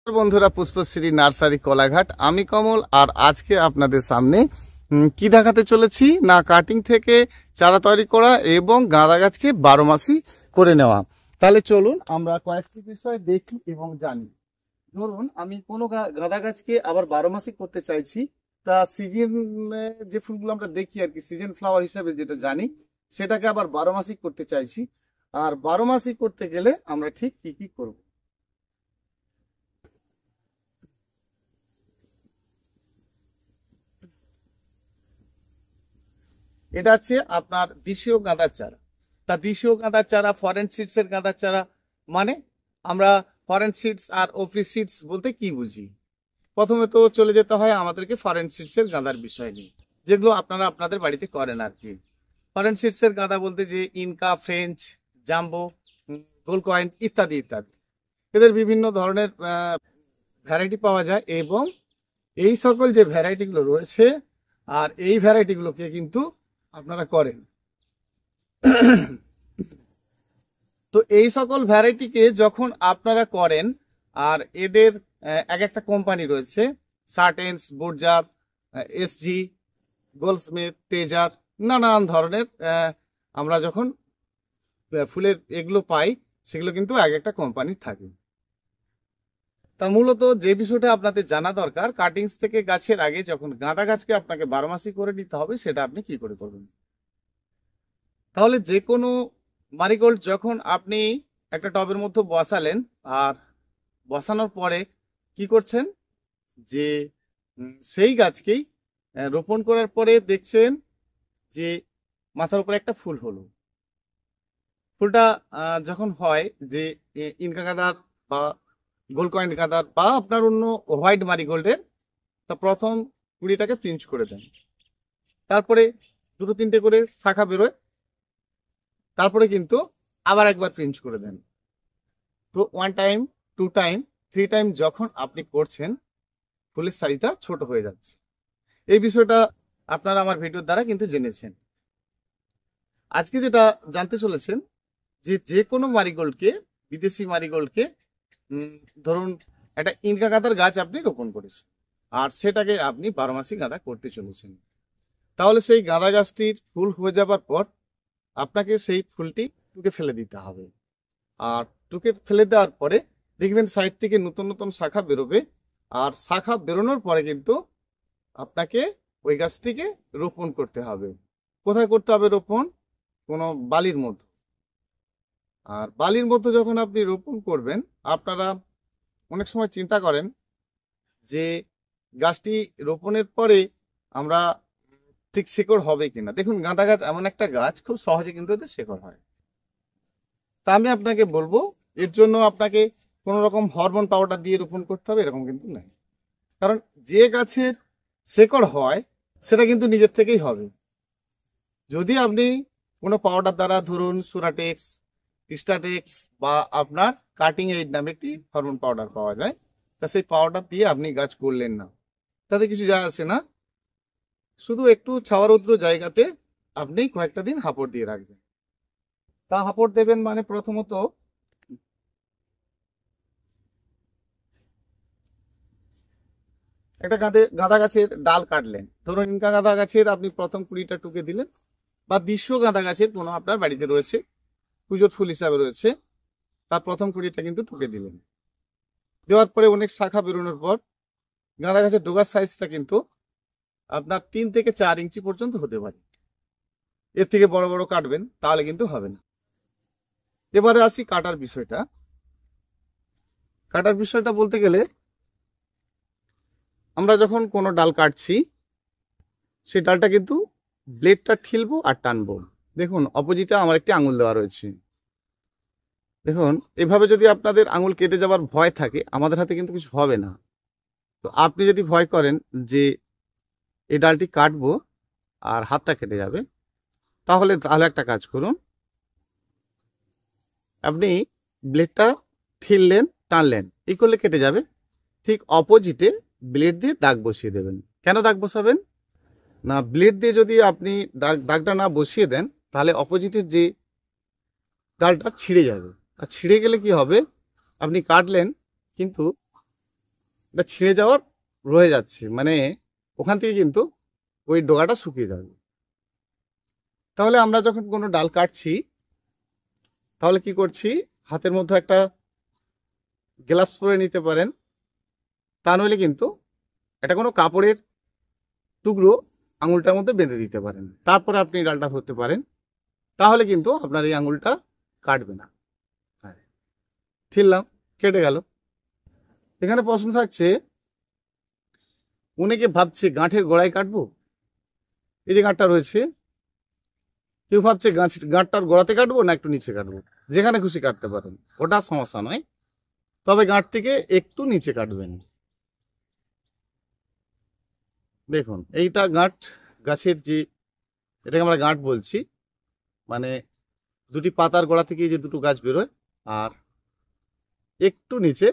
বন্ধুরা, পুষ্পশ্রী নার্সারি কোলাঘাট, আমি কমল। আর আজকে আপনাদের সামনে কি দেখাতে চলেছি না, কাটিং থেকে চারা তৈরি করা এবং গাঁদা গাছকে 12 মাসি করে নেওয়া। তাহলে চলুন আমরা কয়েকটি বিষয় দেখি এবং জানি। ধরুন আমি কোনো গাঁদা গাছকে আবার 12 মাসি করতে চাইছি, তা সিজন যে ফুলগুলো আমরা দেখি আর কি, সিজন ফ্লাওয়ার হিসাবে যেটা জানি, সেটাকে আবার 12 মাসি করতে চাইছি। আর 12 মাসি করতে গেলে আমরা ঠিক কি কি করব। এটা হচ্ছে আপনার দেশীয় গাঁদার চারা। তা দেশীয় গাঁদার চারা, ফরেন সিডস এর গাঁদার চারা, মানে আমরা ফরেন সিডস আর অফিস সিডস বলতে কি বুঝি? প্রথমে তো চলে যেতে হয় আমাদেরকে ফরেন সিডস এর গাঁদার বিষয় নিয়ে, যেগুলো আপনারা আপনাদের বাড়িতে করেন আর কি। ফরেন সিডস এর গাঁদা বলতে যে Inca, French, jumbo, gold coin ইত্যাদি ইত্যাদি, এদের বিভিন্ন ধরনের ভ্যারাইটি পাওয়া যায়। এবং এই সকল যে ভ্যারাইটিগুলো রয়েছে, আর এই ভ্যারাইটিগুলোকে কিন্তু আপনারা করেন। তো এই সকল ভ্যারাইটিকে যখন আপনারা করেন, আর এদের এক একটা কোম্পানি রয়েছে, সার্টেন্স, বুর্জার, এসজি, গোল্ডস্মিথ, তেজার, নানান ধরনের আমরা যখন ফুলের এগুলো পাই, সেগুলো কিন্তু এক একটা কোম্পানির থাকে। তা মূলত যে বিষয়টা আপনাদের জানা দরকার, কাটিংস থেকে গাছের আগে যখন গাঁদা গাছকে আপনাকে 12 মাসি করে নিতে হবে, সেটা আপনি কি করে করবেন। তাহলে যে কোনো মারিগোল্ড যখন আপনি একটা টবের মধ্যে বসালেন, আর বসানোর পরে কি করছেন যে সেই গাছকেই রোপণ করার পরে দেখছেন যে মাথার উপরে একটা ফুল হলো। ফুলটা যখন হয় যে ইনকা গাঁদার বা গোল্ড কয়েন গাঁদার বা আপনার অন্য হোয়াইট মারিগোল্ডের, তা প্রথম কুড়িটাকে পিঞ্চ করে দেন, তারপরে দুটো তিনটে করে শাখা বেরোয়, তারপরে কিন্তু আবার একবার পিঞ্চ করে দেন। তো 1 টাইম, 2 টাইম, 3 টাইম যখন আপনি করছেন, ফুলের সাইজটা ছোট হয়ে যাচ্ছে। এই বিষয়টা আপনারা আমার ভিডিওর দ্বারা কিন্তু জেনেছেন। আজকে যেটা জানতে চলেছেন যে যে কোনো মারিগোল্ডকে, বিদেশি মারিগোল্ডকে, ধরুন একটা ইনকা গাঁদার গাছ আপনি রোপণ করেছেন, আর সেটাকে আপনি 12 মাসি গাঁদা করতে চলেছেন। তাহলে সেই গাঁদা গাছটির ফুল হয়ে যাবার পর আপনাকে সেই ফুলটি টুকে ফেলে দিতে হবে। আর টুকে ফেলে দেওয়ার পরে দেখবেন সাইড থেকে নতুন নতুন শাখা বেরোবে। আর শাখা বেরোনোর পরে কিন্তু আপনাকে ওই গাছটিকে রোপণ করতে হবে। কোথায় করতে হবে রোপণ? কোনো বালির মধ্যে। আর বালির মধ্যে যখন আপনি রোপণ করবেন, আপনারা অনেক সময় চিন্তা করেন যে গাছটি রোপণের পরে আমরা ঠিক শিকড় হবে কিনা। দেখুন, গাঁদা গাছ এমন একটা গাছ, খুব সহজে কিন্তু এতে শিকড় হয়। তা আমি আপনাকে বলবো, এর জন্য আপনাকে কোনো রকম হরমোন পাউডার দিয়ে রোপণ করতে হবে এরকম কিন্তু নাই। কারণ যে গাছের শেকড় হয় সেটা কিন্তু নিজের থেকেই হবে। যদি আপনি কোনো পাউডার দ্বারা, ধরুন সুরাটেক্স, স্টাটেক্স বা আপনার কাটিং এইড নামে একটি হরমোন পাউডার পাওয়া যায়, তা সেই পাউডার দিয়ে আপনি গাছ করলেন না, তাতে কিছু যায় আসে না। শুধু একটু ছাওয়া রৌদ্র জায়গাতে আপনি কয়েকটা দিন হাঁপড় দিয়ে রাখবেন। তা হাঁপড় দেবেন মানে প্রথমত একটা গাঁদা গাছের ডাল কাটলেন, ধরুন ইনকা গাঁদা গাছের আপনি প্রথম কুড়িটা টুকে দিলেন, বা দেশীয় গাঁদা গাছের কোনো আপনার বাড়িতে রয়েছে, পুজোর ফুল হিসাবে রয়েছে, তার প্রথম কুড়িটা কিন্তু টুকে দিলেন। দেওয়ার পরে অনেক শাখা বেরোনোর পর গাঁদা গাছের ডোগার সাইজটা কিন্তু আপনার 3 থেকে 4 ইঞ্চি পর্যন্ত হতে পারে। এর থেকে বড় বড় কাটবেন তাহলে কিন্তু হবে না। এবারে আসি কাটার বিষয়টা। কাটার বিষয়টা বলতে গেলে, আমরা যখন কোনো ডাল কাটছি, সেই ডালটা কিন্তু ব্লেডটা ঠিলবো আর টানবো। দেখুন অপোজিটে আমার একটি আঙুল দেওয়া রয়েছে। দেখুন এভাবে যদি আপনাদের আঙুল কেটে যাবার ভয় থাকে, আমাদের হাতে কিন্তু কিছু হবে না। তো আপনি যদি ভয় করেন যে এই ডালটি কাটবো আর হাতটা কেটে যাবে, তাহলে একটা কাজ করুন, আপনি ব্লেডটা ঠিললেন, টানলেন, এই করলে কেটে যাবে। ঠিক অপোজিটে ব্লেড দিয়ে দাগ বসিয়ে দেবেন। কেন দাগ বসাবেন না, ব্লেড দিয়ে যদি আপনি দাগটা না বসিয়ে দেন, তাহলে অপোজিটের যে ডালটা ছিঁড়ে যাবে। আর ছিঁড়ে গেলে কি হবে, আপনি কাটলেন কিন্তু এটা ছিঁড়ে যাওয়ার রয়ে যাচ্ছে, মানে ওখান থেকে কিন্তু ওই ডগাটা শুকিয়ে যাবে। তাহলে আমরা যখন কোনো ডাল কাটছি তাহলে কি করছি, হাতের মধ্যে একটা গ্লাভস পরে নিতে পারেন, তা নইলে কিন্তু এটা কোনো কাপড়ের টুকরো আঙুলটার মধ্যে বেঁধে দিতে পারেন, তারপরে আপনি ডালটা ধরতে পারেন, তাহলে কিন্তু আপনার এই আঙুলটা কাটবে না। ঠিকলাম, কেটে গেল। এখানে প্রশ্ন থাকছে, অনেকে ভাবছে গাঁটের গোড়ায় কাটবো, এই যে গাঁটটা রয়েছে, কেউ ভাবছে গাঁটটার গোড়াতে কাটবো না একটু নিচে কাটবো, যেখানে খুশি কাটতে পারেন, ওটা সমস্যা নয়, তবে গাঁট থেকে একটু নিচে কাটবেন। দেখুন এইটা গাঁট, গাছের যে, এটাকে আমরা গাঁট বলছি, মানে দুটি পাতার গোড়া থেকে যে দুটো গাছ বেরোয়, আর একটু নিচে,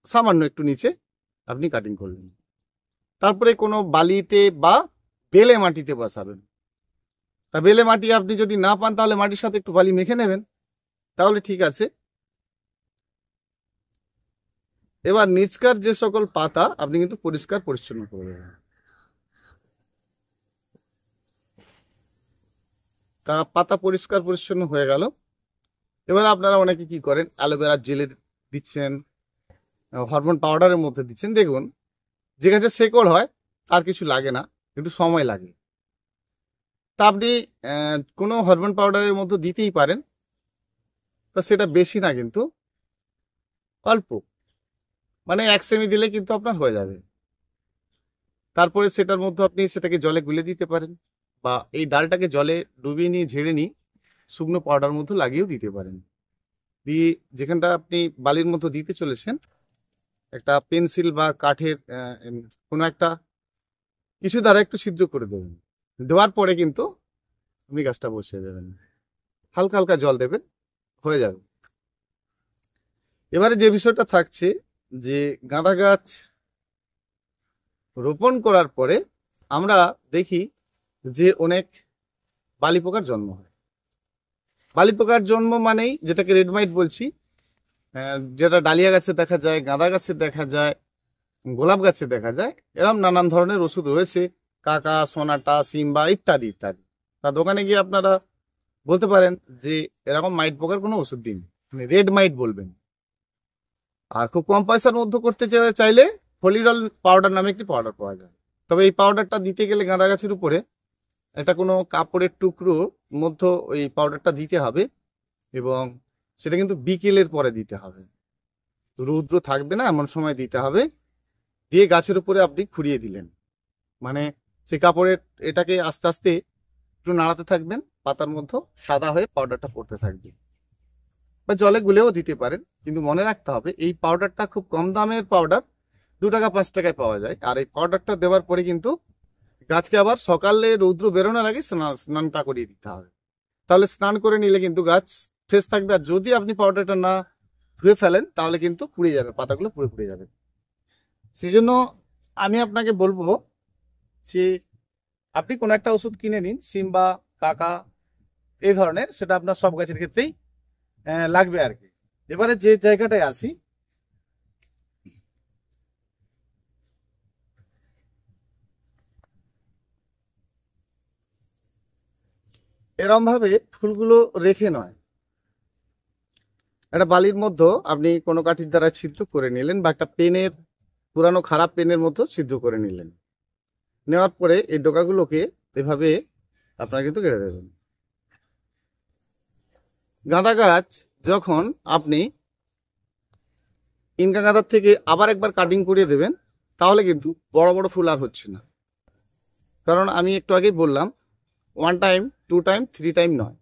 সামান্য একটু নিচে আপনি কাটিং করলেন, তারপরে কোনো বালিতে বা বেলে মাটিতে বসাবেন। তা বেলে মাটি আপনি যদি না পান তাহলে মাটির সাথে একটু বালি মেখে নেবেন, তাহলে ঠিক আছে। এবার নিচকার যে সকল পাতা আপনি কিন্তু পরিষ্কার পরিচ্ছন্ন করে দেবেন। তা পাতা পরিষ্কার পরিচ্ছন্ন হয়ে গেল। এবার আপনারা অনেকে কি করেন, অ্যালোভেরা জেলে দিচ্ছেন, হরমোন পাউডারের মধ্যে দিচ্ছেন। দেখুন যে গাছে শেকড় হয় তার কিছু লাগে না, একটু সময় লাগে। তা আপনি কোনো হরমোন পাউডারের মধ্যে দিতেই পারেন, তা সেটা বেশি না, কিন্তু অল্প, মানে 1 সেমি দিলে কিন্তু আপনার হয়ে যাবে। তারপরে সেটার মধ্যে আপনি সেটাকে জলে গুলে দিতে পারেন, বা এই ডালটাকে জলে ডুবিয়ে নিয়ে ঝেড়ে নিয়ে শুকনো পাউডার মধ্যে লাগিয়েও দিতে পারেন। দিয়ে যেখানটা আপনি বালির মধ্যে দিতে চলেছেন, একটা পেন্সিল বা কাঠের কোনো একটা কিছু দ্বারা একটু ছিদ্র করে দেবেন। দেওয়ার পরে কিন্তু আপনি গাছটা বসিয়ে দেবেন, হালকা হালকা জল দেবেন, হয়ে যাবে। এবারে যে বিষয়টা থাকছে, যে গাঁদা গাছ রোপণ করার পরে আমরা দেখি যে অনেক বালি পোকার জন্ম হয়। বালি পোকার জন্ম মানেই যেটাকে রেড মাইট বলছি, যেটা ডালিয়া গাছে দেখা যায়, গাঁদা গাছে দেখা যায়, গোলাপ গাছে দেখা যায়, এরকম নানান ধরনের ওষুধ রয়েছে, কাকা, সোনাটা, সিম্বা ইত্যাদি ইত্যাদি। তা দোকানে গিয়ে আপনারা বলতে পারেন যে এরকম মাইট পোকার কোনো ওষুধ দিন, মানে রেড মাইট বলবেন। আর খুব কম পয়সার মধ্যে করতে চাইলে ফলিডল পাউডার নামে একটি পাউডার পাওয়া যায়। তবে এই পাউডারটা দিতে গেলে গাঁদা গাছের উপরে একটা কোনো কাপড়ের টুকরো মধ্যে ওই পাউডারটা দিতে হবে, এবং সেটা কিন্তু বিকেলের পরে দিতে হবে, রৌদ্র থাকবে না এমন সময় দিতে হবে। দিয়ে গাছের উপরে আপনি খুঁড়িয়ে দিলেন, মানে সেই কাপড়ের এটাকে আস্তে আস্তে একটু নাড়াতে থাকবেন, পাতার মধ্যে সাদা হয়ে পাউডারটা পড়তে থাকবে, বা জলে গুলেও দিতে পারেন। কিন্তু মনে রাখতে হবে এই পাউডারটা খুব কম দামের পাউডার, 2 টাকা 5 টাকায় পাওয়া যায়। আর এই পাউডারটা দেওয়ার পরে কিন্তু গাছকে আবার সকালে রৌদ্র বেরোনোর আগে স্নানটা করিয়ে দিতে হবে, তাহলে স্নান করে নিলে কিন্তু গাছ ফ্রেশ থাকবে। আর যদি আপনি পাউডারটা না ধুয়ে ফেলেন তাহলে কিন্তু পুড়ে যাবে, পাতাগুলো পুড়ে পুড়ে যাবে। সেই জন্য আমি আপনাকে বলবো যে আপনি কোনো একটা ওষুধ কিনে নিন, সিম্বা, কাকা, এই ধরনের, সেটা আপনার সব গাছের ক্ষেত্রেই লাগবে আর কি। এবারে যে জায়গাটায় আসি, এরম ভাবে ফুলগুলো রেখে নয়, একটা বালির মধ্যে আপনি কোনো কাঠির দ্বারা ছিদ্র করে নিলেন, বা একটা পেনের, পুরানো খারাপ পেনের মতো ছিদ্র করে নিলেন। নেওয়ার পরে এই ডোকাগুলোকে এভাবে আপনারা কিন্তু কেটে দেবেন। গাঁদা গাছ যখন আপনি ইনকা গাঁদার থেকে আবার একবার কাটিং করিয়ে দেবেন, তাহলে কিন্তু বড় বড় ফুল আর হচ্ছে না। কারণ আমি একটু আগেই বললাম, 1 টাইম, 2 টাইম, 3 টাইম নয়,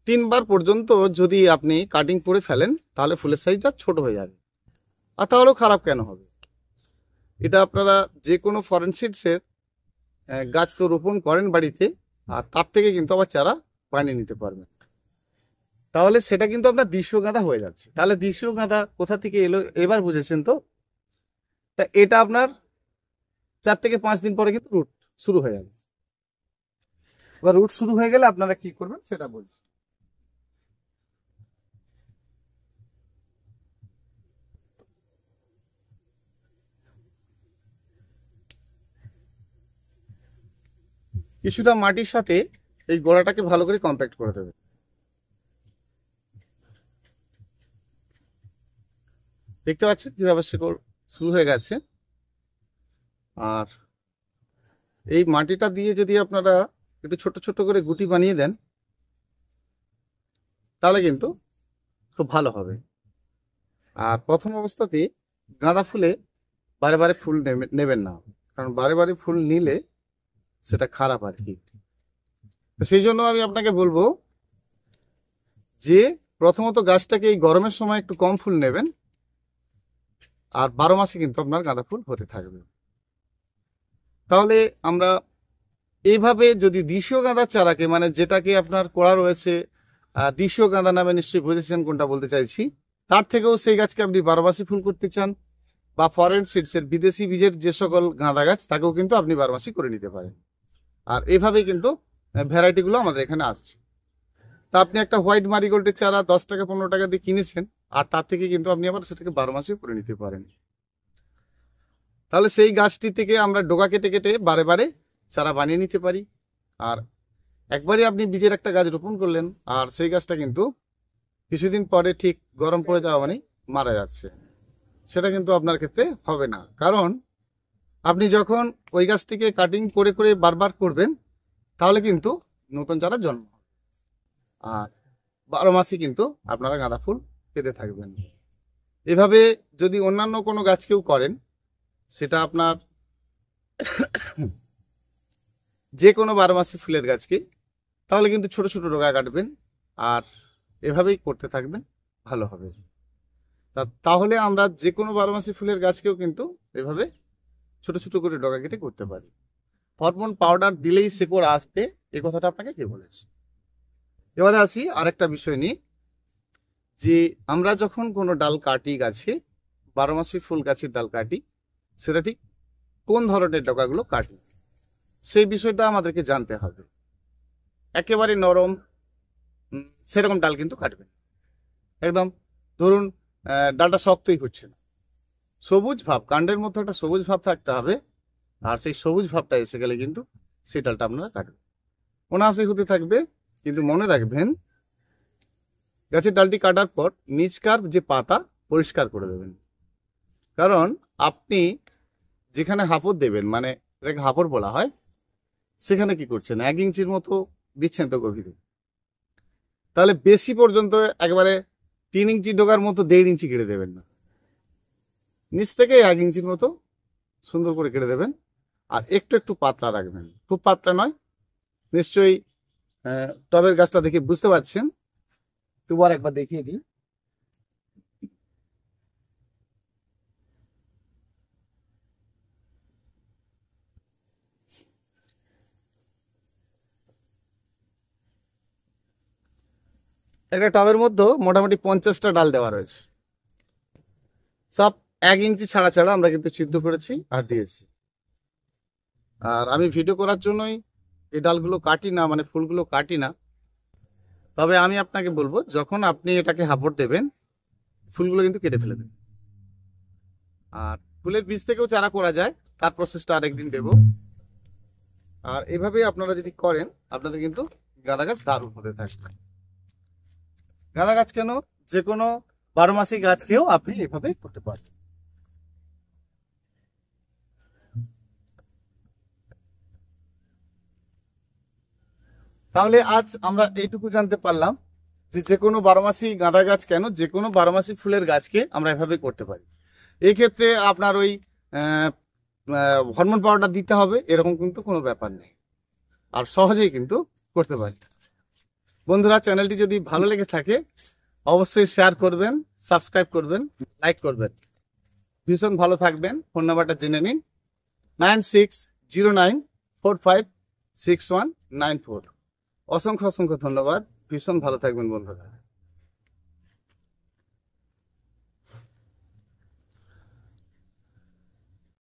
3 বার পর্যন্ত যদি আপনি কাটিং করে ফেলেন তাহলে ফুলের সাইজটা ছোট হয়ে যাবে। আর তাহলেও খারাপ কেন হবে? এটা আপনারা যে কোনো ফরেন সিডসের গাছ তো রোপণ করেন বাড়িতে, আর তার থেকে কিন্তু আবার চারা বানিয়ে নিতে পারবেন, তাহলে সেটা কিন্তু আপনার দেশীয় গাঁদা হয়ে যাচ্ছে। তাহলে দেশীয় গাঁদা কোথা থেকে এলো এবার বুঝেছেন তো? তা এটা আপনার 4 থেকে 5 দিন পরে কিন্তু রুট শুরু হয়ে যাবে। এবার রুট শুরু হয়ে গেলে আপনারা কি করবেন সেটা বলছি। কিছুটা মাটির সাথে এই গোড়াটাকে ভালো করে কম্প্যাক্ট করে দেবে। দেখতে পাচ্ছেন কিভাবে শিকড় শুরু হয়ে গেছে। আর এই মাটিটা দিয়ে যদি আপনারা একটু ছোট ছোট করে গুটি বানিয়ে দেন তাহলে কিন্তু খুব ভালো হবে। আর প্রথম অবস্থাতে গাঁদা ফুলে বারে বারে ফুল নেবেন না, কারণ বারে বারে ফুল নিলে সেটা খারাপ আর কি। সেই জন্য আমি আপনাকে বলবো যে প্রথমত গাছটাকে এই গরমের সময় একটু কম ফুল নেবেন, আর 12 মাসে কিন্তু আপনার গাঁদা ফুল হতে থাকবে। তাহলে আমরা এইভাবে যদি দেশীয় গাঁদার চারাকে, মানে যেটাকে আপনার করা রয়েছে দেশীয় গাঁদা নামে, নিশ্চয়ই বুঝেছেন কোনটা বলতে চাইছি, তার থেকেও সেই গাছকে আপনি 12 মাসে ফুল করতে চান, বা ফরেন সিডসের বিদেশি বীজের যে সকল গাঁদা গাছ তাকেও কিন্তু আপনি 12 মাসে করে নিতে পারেন। আর এভাবে কিন্তু ভ্যারাইটিগুলো আমাদের এখানে আসছে। তা আপনি একটা হোয়াইট মারিগোল্ডের চারা 10 টাকা 15 টাকা দিয়ে কিনেছেন, আর তার থেকে কিন্তু আপনি আবার সেটাকে 12 মাসে করে নিতে পারেন। তাহলে সেই গাছটি থেকে আমরা ডোকা কেটে কেটে বারে বারে চারা বানিয়ে নিতে পারি। আর একবারই আপনি বীজের একটা গাছ রোপণ করলেন, আর সেই গাছটা কিন্তু কিছুদিন পরে ঠিক গরম পড়ে যাওয়া মানে মারা যাচ্ছে, সেটা কিন্তু আপনার ক্ষেত্রে হবে না। কারণ আপনি যখন ওই গাছটিকে কাটিং করে করে বারবার করবেন তাহলে কিন্তু নতুন চারা জন্ম হবে, আর 12 মাসই কিন্তু আপনারা গাঁদা ফুল পেতে থাকবেন। এভাবে যদি অন্যান্য কোনো গাছকেও করেন, সেটা আপনার যে কোনো 12 মাসি ফুলের গাছকে, তাহলে কিন্তু ছোট ছোট ডগা কাটবেন আর এভাবেই করতে থাকবেন, ভালো হবে। তাহলে আমরা যে কোনো 12 মাসি ফুলের গাছকেও কিন্তু এভাবে ছোট ছোট করে ডগা কেটে করতে পারি। হরমোন পাউডার দিলেই শিকড় আসবে, এই কথাটা আপনাকে কে বলেছে? এবারে আসি আরেকটা বিষয় নিয়ে, যে আমরা যখন কোনো ডাল কাটি গাছে, 12 মাসি ফুল গাছের ডাল কাটি, সেটা ঠিক কোন ধরনের ডগাগুলো কাটি সেই বিষয়টা আমাদেরকে জানতে হবে। একেবারে নরম সেরকম ডাল কিন্তু কাটবেন, একদম ধরুন ডালটা শক্তই হচ্ছে না, সবুজ ভাব, কাণ্ডের মধ্যে একটা সবুজ ভাব থাকতে হবে, আর সেই সবুজ ভাবটা এসে গেলে কিন্তু সেই ডালটা আপনারা কাটবেন। অনায়াসই হতে থাকবে। কিন্তু মনে রাখবেন, গাছের ডালটি কাটার পর নিচকার যে পাতা পরিষ্কার করে দেবেন, কারণ আপনি যেখানে হাঁপড় দেবেন, মানে এটাকে হাঁপড় বলা হয়, সেখানে কি করছেন, 1 ইঞ্চির মতো দিচ্ছেন তো গভীরে, তাহলে বেশি পর্যন্ত একবারে 3 ইঞ্চি ডোগার মতো 1.5 ইঞ্চি কেটে দেবেন না, নিচ থেকে 1 ইঞ্চির মতো সুন্দর করে কেটে দেবেন। আর একটু একটু পাতলা রাখবেন, খুব পাতলা নয়। নিশ্চয়ই টবের গাছটা দেখে বুঝতে পারছেন, দুবার একবার দেখিয়ে দিই। একটা টবের মধ্যে মোটামুটি 50টা ডাল দেওয়া রয়েছে, সব 1 ইঞ্চি ছাড়া ছাড়া আমরা কিন্তু ছিদ্র করেছি আর দিয়েছি। আর আমি ভিডিও করার জন্যই এই ডালগুলো কাটি না, মানে ফুলগুলো কাটি না। তবে আমি আপনাকে বলবো, যখন আপনি এটাকে হাঁপড় দেবেন, ফুলগুলো কিন্তু কেটে ফেলে দেবেন। আর ফুলের বীজ থেকেও চারা করা যায়, তার প্রসেসটা আরেকদিন দেব। আর এভাবে আপনারা যদি করেন, আপনাদের কিন্তু গাঁদা গাছ দারুণ হতে থাকবে। গাঁদা গাছ কেন, যে কোনো 12 মাসি গাছকেও আপনি এভাবে করতে পারেন। তাহলে আজ আমরা এইটুকু জানতে পারলাম যে কোনো 12 মাসি গাঁদা গাছ কেন, যে কোনো 12 মাসি ফুলের গাছকে আমরা এভাবে করতে পারি। এই ক্ষেত্রে আপনার ওই হরমোন পাউডার দিতে হবে এরকম কিন্তু কোনো ব্যাপার নেই, আর সহজেই কিন্তু করতে পারি। বন্ধুরা, চ্যানেলটি যদি ভালো লেগে থাকে অবশ্যই শেয়ার করবেন, সাবস্ক্রাইব করবেন, লাইক করবেন। ভীষণ ভালো থাকবেন। ফোন নাম্বারটা জেনে নিন, 9609456194। অসংখ্য অসংখ্য ধন্যবাদ। ভীষণ ভালো থাকবেন বন্ধুরা।